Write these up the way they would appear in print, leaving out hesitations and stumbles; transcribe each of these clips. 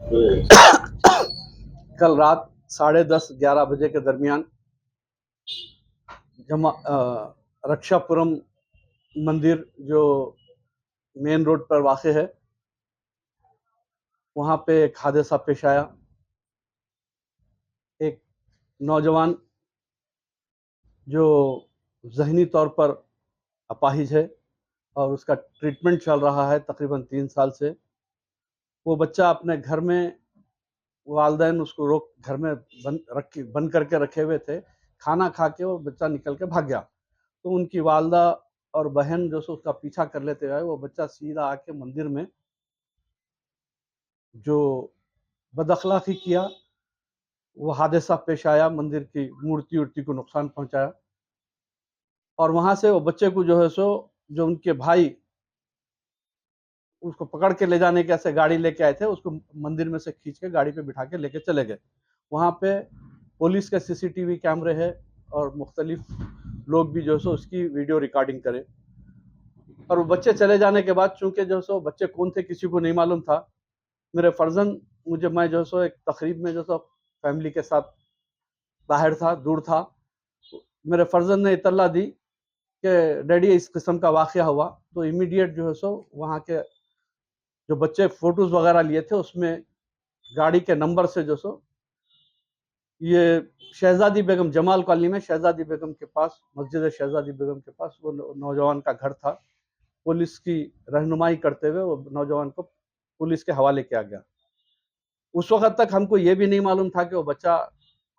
कल रात 10:30-11 बजे के दरमियान रक्षापुरम मंदिर जो मेन रोड पर वाक़ है, वहाँ पे एक हादसा पेश आया। एक नौजवान जो ज़हनी तौर पर अपाहिज है और उसका ट्रीटमेंट चल रहा है तकरीबन 3 साल से। वो बच्चा अपने घर में, वालिदैन उसको घर में बंद करके रखे हुए थे। खाना खा के वो बच्चा निकल के भाग गया। तो उनकी वालदा और बहन जो सो उसका पीछा कर लेते आए। वो बच्चा सीधा आके मंदिर में जो बदअखलाक़ी किया, वो हादसा पेश आया, मंदिर की मूर्ति को नुकसान पहुंचाया। और वहां से वो बच्चे को जो है सो, जो उनके भाई उसको पकड़ के ले जाने के ऐसे गाड़ी लेके आए थे, उसको मंदिर में से खींच के गाड़ी पे बिठा के लेके चले गए। वहां पे पुलिस के सीसीटीवी कैमरे है और मुख्तलिफ लोग भी जो है सो उसकी वीडियो रिकॉर्डिंग करे। और वो बच्चे चले जाने के बाद, चूंकि जो सो बच्चे कौन थे किसी को नहीं मालूम था, मेरे फर्जन मैं जो सो एक तकरीब में जो सो फैमिली के साथ बाहर था, दूर था। मेरे फर्जन ने इतला दी कि डैडी इस किस्म का वाक़या हुआ। तो इमीडिएट जो है सो वहाँ के जो बच्चे फोटोज वगैरह लिए थे, उसमें गाड़ी के नंबर से जो सो ये शहजादी बेगम, जमाल कॉलोनी में शहजादी बेगम के पास, मस्जिद शहजादी बेगम के पास वो नौजवान का घर था। पुलिस की रहनुमाई करते हुए वो नौजवान को पुलिस के हवाले किया गया। उस वक्त तक हमको ये भी नहीं मालूम था कि वो बच्चा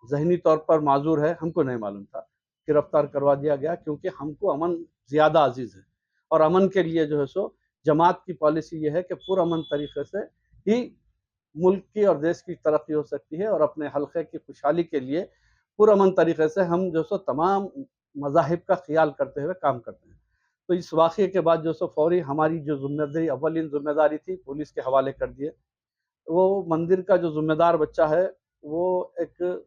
ज़हनी तौर पर माजूर है, हमको नहीं मालूम था। गिरफ्तार करवा दिया गया क्योंकि हमको अमन ज़्यादा अजीज़ है। और अमन के लिए जो है सो जमात की पॉलिसी ये है कि पुरअमन तरीके से ही मुल्क की और देश की तरक्की हो सकती है। और अपने हल्के की खुशहाली के लिए पुरअमन तरीके से हम जो सो तमाम मज़ाहिब का ख्याल करते हुए काम करते हैं। तो इस वाक़ये के बाद जो सो फौरी हमारी जो ज़िम्मेदारी, अव्वलीन ज़िम्मेदारी थी, पुलिस के हवाले कर दिए। वो मंदिर का जो ज़िम्मेदार बच्चा है, वो एक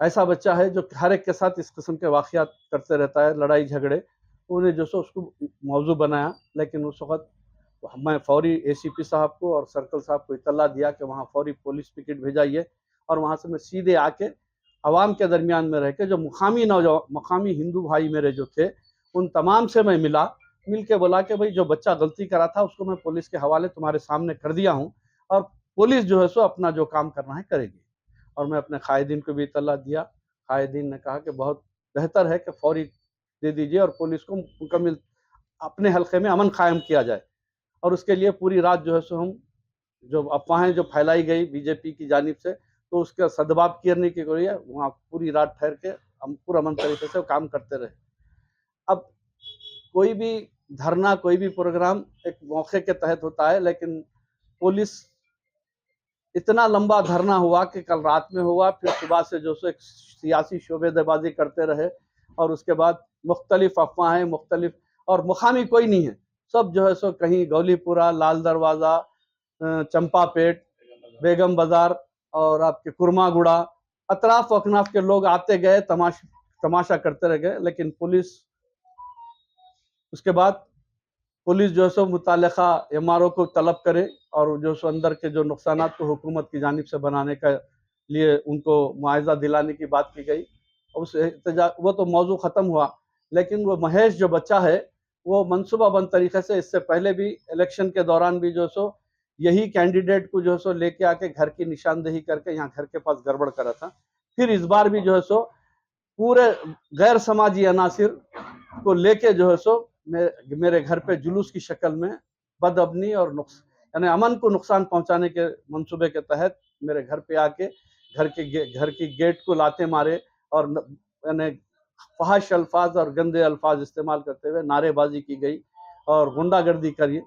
ऐसा बच्चा है जो हर एक के साथ इस किस्म के वाक़यात करते रहता है, लड़ाई झगड़े। उन्हें जो सो उसको मौजू बनाया, लेकिन उस वक़्त मैं फौरी एसीपी साहब को और सर्कल साहब को इत्तला दिया कि वहाँ फौरी पुलिस पिकेट भेजाइए। और वहाँ से मैं सीधे आके अवाम के दरमियान में रह के जो मुकामी हिंदू भाई मेरे जो थे, उन तमाम से मैं मिल के बोला कि भाई जो बच्चा गलती करा था उसको मैं पुलिस के हवाले तुम्हारे सामने कर दिया हूँ, और पुलिस जो है सो अपना जो काम करना है करेगी। और मैं अपने कायदीन को भी इत्तला दिया। कायदीन ने कहा कि बहुत बेहतर है कि फौरी दे दीजिए और पुलिस को मुकम्मल अपने हल्के में अमन कायम किया जाए। और उसके लिए पूरी रात जो है सो हम, जो अफवाहें जो फैलाई गई बीजेपी की जानिब से, तो उसका सदबाब करने के लिए वहाँ पूरी रात ठहर के हम पुरअमन तरीके से काम करते रहे। अब कोई भी धरना, कोई भी प्रोग्राम एक मौके के तहत होता है, लेकिन पुलिस इतना लंबा धरना हुआ कि कल रात में हुआ, फिर सुबह से जो सो एक सियासी शोबेबाजी करते रहे। और उसके बाद मुख्तलिफ अफवाहें, मुख्तलिफ, और मुकामी कोई नहीं है, सब जो है सो कहीं गौलीपुरा, लाल दरवाज़ा, चंपापेट, बेगम बाजार और आपके कुरमागुड़ा, अतराफ अकनाफ के लोग आते गए, तमाशा करते रह गए। लेकिन पुलिस उसके बाद पुलिस जो है सो मुताल्लिक़ा एमआरओ को तलब करे और जो सो अंदर के जो नुकसानात को हुकूमत की जानिब से बनाने के लिए उनको मुआवजा दिलाने की बात की गई। उस वो तो मौजू ख़त्म हुआ, लेकिन वो महेश जो बच्चा है, वो मनसूबाबंद तरीके से इससे पहले भी इलेक्शन के दौरान भी जो सो यही कैंडिडेट को जो सो लेके आके घर की निशानदेही करके यहाँ घर के पास गड़बड़ करा था। फिर इस बार भी जो है सो पूरे गैर समाजी अनासिर को लेके जो है सो मेरे घर पे जुलूस की शक्ल में बदअमनी और यानी अमन को नुकसान पहुंचाने के मंसूबे के तहत मेरे घर पे आके घर की गेट को लाते मारे और यानी फहश अल्फाज और गंदे अल्फाज इस्तेमाल करते हुए नारेबाजी की गई और गुंडागर्दी करी।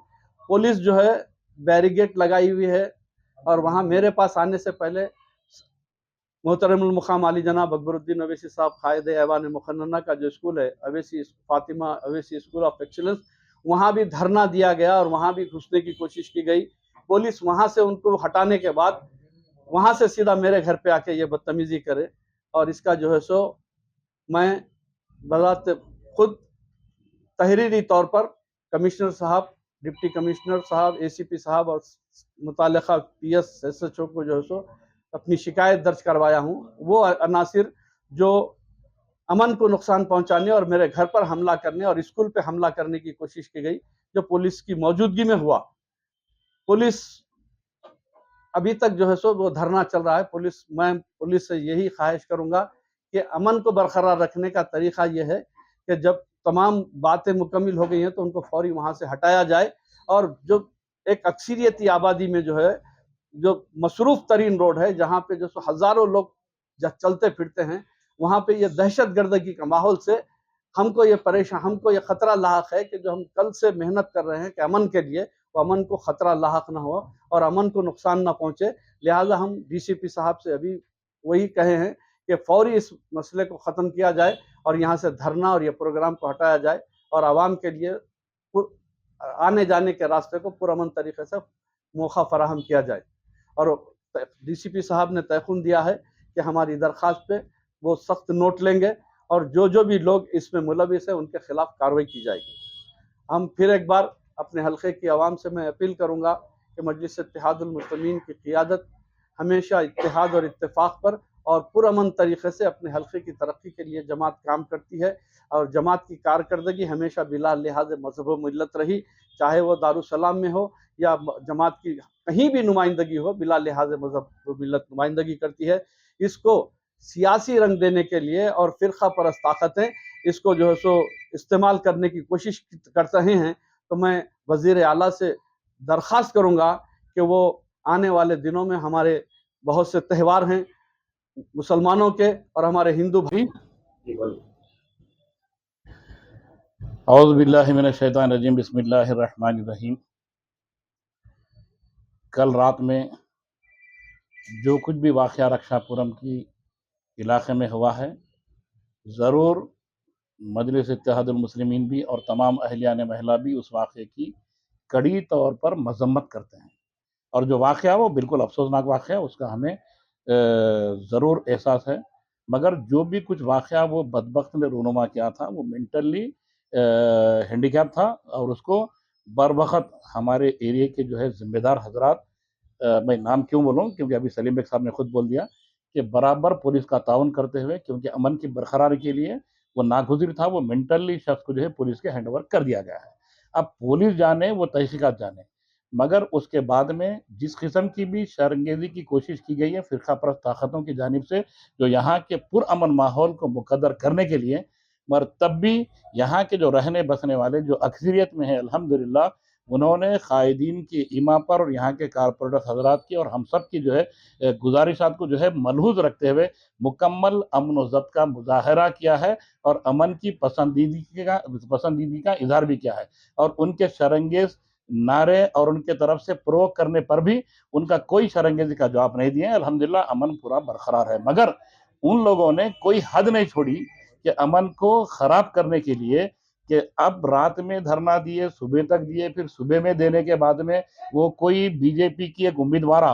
पुलिस जो है बैरिकेड लगाई हुई है। और वहाँ मेरे पास आने से पहले मोहतरमुल मुकाम आली जनाब अकबरुद्दीन अवैसी साहब कायद ऐवान मुखन्नना का जो स्कूल है, Fatima Owaisi school of excellence, वहाँ भी धरना दिया गया और वहाँ भी घुसने की कोशिश की गई। पुलिस वहाँ से उनको हटाने के बाद वहाँ से सीधा मेरे घर पे आके ये बदतमीजी करे। और इसका जो है सो मैं बजात खुद तहरीरी तौर पर कमिश्नर साहब, डिप्टी कमिश्नर साहब, एसीपी साहब और मुताल्लिक़ा पीएस एसएचओ को जो है सो अपनी शिकायत दर्ज करवाया हूँ। वो अनासिर जो अमन को नुकसान पहुंचाने और मेरे घर पर हमला करने और स्कूल पे हमला करने की कोशिश की गई, जो पुलिस की मौजूदगी में हुआ। पुलिस अभी तक जो है सो वो धरना चल रहा है। मैं पुलिस से यही ख्वाहिश करूंगा कि अमन को बरकरार रखने का तरीका ये है कि जब तमाम बातें मुकम्मल हो गई हैं तो उनको फौरी वहां से हटाया जाए, और जो एक अक्सरियती आबादी में जो है, जो मसरूफ तरीन रोड है, जहाँ पे जो हजारों लोग चलते फिरते हैं, वहां पे ये दहशत गर्दगी का माहौल से हमको ये खतरा लाहक है कि जो हम कल से मेहनत कर रहे हैं कि अमन के लिए, वो अमन को खतरा लाहक ना हो और अमन को नुकसान ना पहुंचे। लिहाजा हम डीसीपी साहब से अभी वही कहे हैं कि फौरी इस मसले को ख़त्म किया जाए और यहाँ से धरना और ये प्रोग्राम को हटाया जाए और आवाम के लिए आने जाने के रास्ते को पुरअमन तरीके से मौका फराहम किया जाए। और डीसीपी साहब ने तयखुन दिया है कि हमारी दरख्वास्त पे वो सख्त नोट लेंगे और जो भी लोग इसमें मुलविस है उनके खिलाफ कार्रवाई की जाएगी। हम फिर एक बार अपने हल्के की आवाम से मैं अपील करूंगा कि मजलिस इत्तेहादुल मुस्लिमीन की क़ियादत हमेशा इत्तेहाद और इत्तेफाक पर और पुरअमन तरीके से अपने हल्के की तरक्की के लिए जमात काम करती है, और जमात की कारकर्दगी हमेशा बिला लिहाज मजहब व मिल्लत रही, चाहे वो दारुसलाम में हो या जमात की कहीं भी नुमाइंदगी हो, बिला लिहाज मजहब व मिल्लत नुमाइंदगी करती है। इसको सियासी रंग देने के लिए और फ़िरक़ा परस्त ताकतें इसको जो है सो इस्तेमाल करने की कोशिश कर रहे हैं, तो मैं वज़ीर आला से दरख्वास्त करूंगा कि वो आने वाले दिनों में हमारे बहुत से त्यौहार हैं मुसलमानों के और हमारे हिंदू भाई। औज़ु बिल्लाहि मिनश शैतानिर रजीम, बिस्मिल्लाहिर रहमानिर रहीम। कल रात में जो कुछ भी वाक़या रक्षापुरम की इलाके में हुआ है, ज़रूर मजलिस इत्तेहादुल मुस्लिमीन भी और तमाम अहलियान महिला भी उस वाक़े की कड़ी तौर पर मज़म्मत करते हैं, और जो वाक़या वो बिल्कुल अफसोसनाक वाक़या है, उसका हमें ज़रूर एहसास है। मगर जो भी कुछ वाक़या वो बदबख्त ने रूनुमा किया था, वो मेंटली हैंडीकैप था, और उसको बरवक़्त हमारे एरिया के जो है ज़िम्मेदार हज़रात, मैं नाम क्यों बोलूँ, क्योंकि अभी सलीम बेग साहब ने खुद बोल दिया कि बराबर पुलिस का ताउन करते हुए, क्योंकि अमन की बरकरारी के लिए वो नागुज़िर था, वो मेंटली शख्स को जो है पुलिस के हैंड ओवर कर दिया गया है। अब पुलिस जाने, वो तहक़ीक़ात जाने, मगर उसके बाद में जिस किस्म की भी शर्मंदगी की कोशिश की गई है फ़िरक़ा परस्त ताकतों की जानिब से, जो यहाँ के पुरअमन माहौल को मुकद्दर करने के लिए, मगर तब भी यहाँ के जो रहने बसने वाले जो अक्सरियत में है, अल्हम्दुलिल्लाह उन्होंने क़ायदीन की इमा पर और यहाँ के कारपोरेटर हज़रात की और हम सब की जो है गुजारिशात को जो है मलहूज़ रखते हुए मुकम्मल अमन व ज़ब्त का मुज़ाहरा किया है और अमन की पसंदीदगी का इज़हार भी किया है, और उनके शरंगेज़ नारे और उनके तरफ से प्रोवोक करने पर भी उनका कोई शरंगेज़ी का जवाब नहीं दिया है। अल्हम्दुलिल्लाह अमन पूरा बरकरार है, मगर उन लोगों ने कोई हद नहीं छोड़ी कि अमन को ख़राब करने के लिए, कि अब रात में धरना दिए, सुबह तक दिए, फिर सुबह में देने के बाद में वो कोई बीजेपी की एक उम्मीदवार,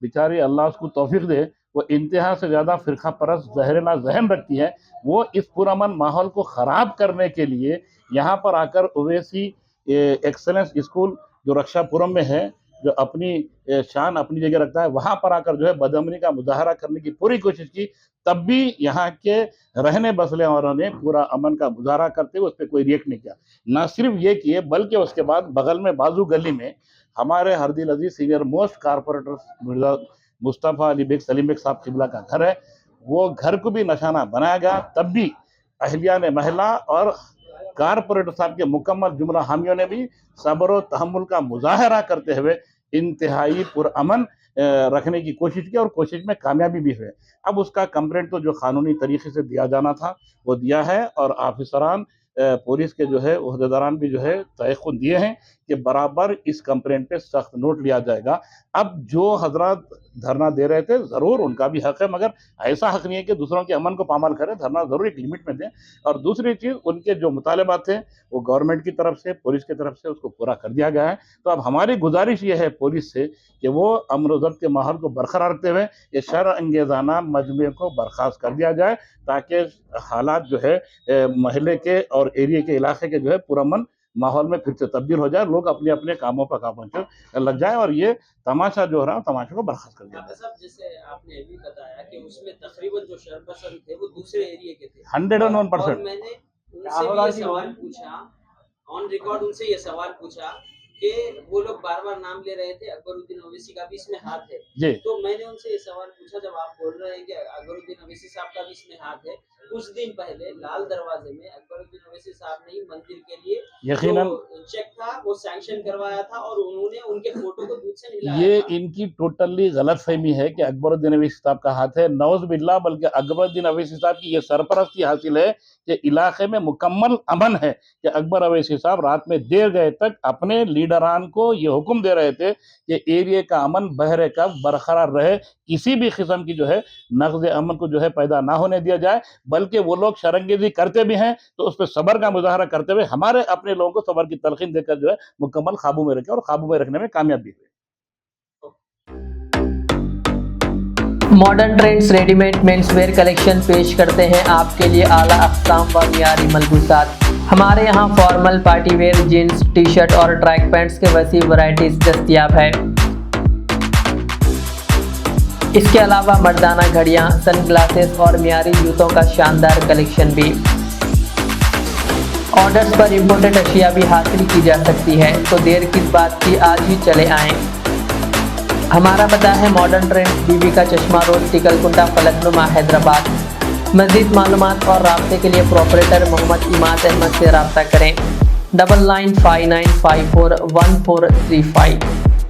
बेचारी अल्लाह उसको तौफीक दे, वो इंतहा से ज़्यादा फ़िरक़ा परस्त ज़हरीला ज़हन रखती है, वो इस पुरअमन माहौल को ख़राब करने के लिए यहाँ पर आकर ओवैसी एक्सेलेंस स्कूल जो रक्षापुरम में है, जो अपनी शान अपनी जगह रखता है, वहाँ पर आकर जो है बदअमनी का मुज़ाहरा करने की पूरी कोशिश की, तब भी यहाँ के रहने बसने वालों ने पूरा अमन का मुज़ाहरा करते हुए उस पर कोई रिएक्ट नहीं किया। ना सिर्फ ये किए, बल्कि उसके बाद बगल में बाजू गली में हमारे हरदिल अजीज senior most corporator Mirza Mustafa Ali Baig Salim Baig साहब क़िबला का घर है, वो घर को भी निशाना बनाया गया, तब भी अहलियान महिला और कारपोरेटर साहब के मुकम्मल जुमला हामियों ने भी सब्र और तहम्मुल का मुज़ाहरा करते हुए इंतहाई पुरअमन रखने की कोशिश की, और कोशिश में कामयाबी भी हुए। अब उसका कंप्लेंट तो जो कानूनी तरीके से दिया जाना था वो दिया है, और ऑफिसरान पुलिस के जो है ओहदेदारान भी जो है तयक़ुन दिए हैं कि बराबर इस कंप्लेंट पे सख्त नोट लिया जाएगा। अब जो हजरात धरना दे रहे थे, ज़रूर उनका भी हक़ है, मगर ऐसा हक़ नहीं है कि दूसरों के अमन को पामाल करें, धरना ज़रूर एक लिमिट में दें। और दूसरी चीज़, उनके जो मुतालबात थे वो गवर्नमेंट की तरफ से, पुलिस की तरफ से उसको पूरा कर दिया गया है। तो अब हमारी गुजारिश ये है पुलिस से कि वो अमन व ज़ब्त के माहौल को बरकरार रखते हुए ये शर अंगेज़ाना मजमे को बर्खास्त कर दिया जाए, ताकि हालात जो है महल्ले के और एरिया के इलाके के जो है पुरअमन माहौल में फिर से तब्दील हो जाए, लोग अपने अपने कामों पर काम लग जाए और ये तमाशा जो हो रहा है तमाशे को बर्खास्त कर दिया डॉक्टर जाए। साहब, जैसे आपने अभी बताया कि उसमें तकरीबन जो शरपसंद थे वो दूसरे एरिया के थे 101%। और मैंने उनसे भी ये सवाल पूछा, ऑन रिकॉर्ड उनसे ये सवाल पूछा कि वो लोग बार बार नाम ले रहे थे, अकबरुद्दीन ओवैसी का भी इसमें हाथ है। जी। तो मैंने उनसे ये सवाल पूछा, जब आप बोल रहे हैं कि अकबरुद्दीन ओवैसी साहब का भी इसमें हाथ है, कुछ दिन पहले लाल दरवाजे में अकबरुद्दीन ओवैसी साहब ने ही मंदिर के लिए यकीनन जो चेक था वो सैंक्शन करवाया था और उन्होंने उनके फोटो को दूध से हिलाया ये था। इनकी टोटली गलत फहमी है कि अकबरुद्दीन अवैसी साहब का हाथ है। नौज बिल्ला, बल्कि अकबरुद्दीन अवैसी साहब की ये सरपरस्ती हासिल है कि इलाके में मुकम्मल अमन है कि अकबर अवैसी साहब रात में देर गए तक अपने लीडरान को ये हुक्म दे रहे थे कि एरिया का अमन बहरे का बरकरार रहे, किसी भी किस्म की जो है नक़्ज़ अमन को जो है पैदा ना होने दिया जाए, बल्कि वो लोग शरंगेज़ी करते भी हैं तो उस पर सब्र का मुज़ाहरा करते हुए हमारे अपने लोगों को सब्र की तलक़ीन देकर जो है मुकम्मल काबू में रखे और काबू में रखने में कामयाब भी हुए। Modern trends readymade menswear collection पेश करते हैं आपके लिए आला अक़साम व मियारी मलबूसात। हमारे यहाँ formal, party wear, jeans, T shirt और ट्रैक पैंट्स के वसी वैरायटीज दस्तयाब है। इसके अलावा मर्दाना घड़ियाँ, सन ग्लासेस और मियारी जूतों का शानदार कलेक्शन भी। ऑर्डर्स पर इम्पोर्टेड अशिया भी हासिल की जा सकती है, तो देर किस बात की, आज ही चले आएँ। हमारा पता है मॉडर्न ट्रेंड्स, बीबी का चश्मा रोड, टिकलकुंडा, फलकनुमा, हैदराबाद। मज़ीद मालूमात और राब्ते के लिए प्रोपरेटर मोहम्मद इमाद अहमद से रब्ता करें। 9959541435।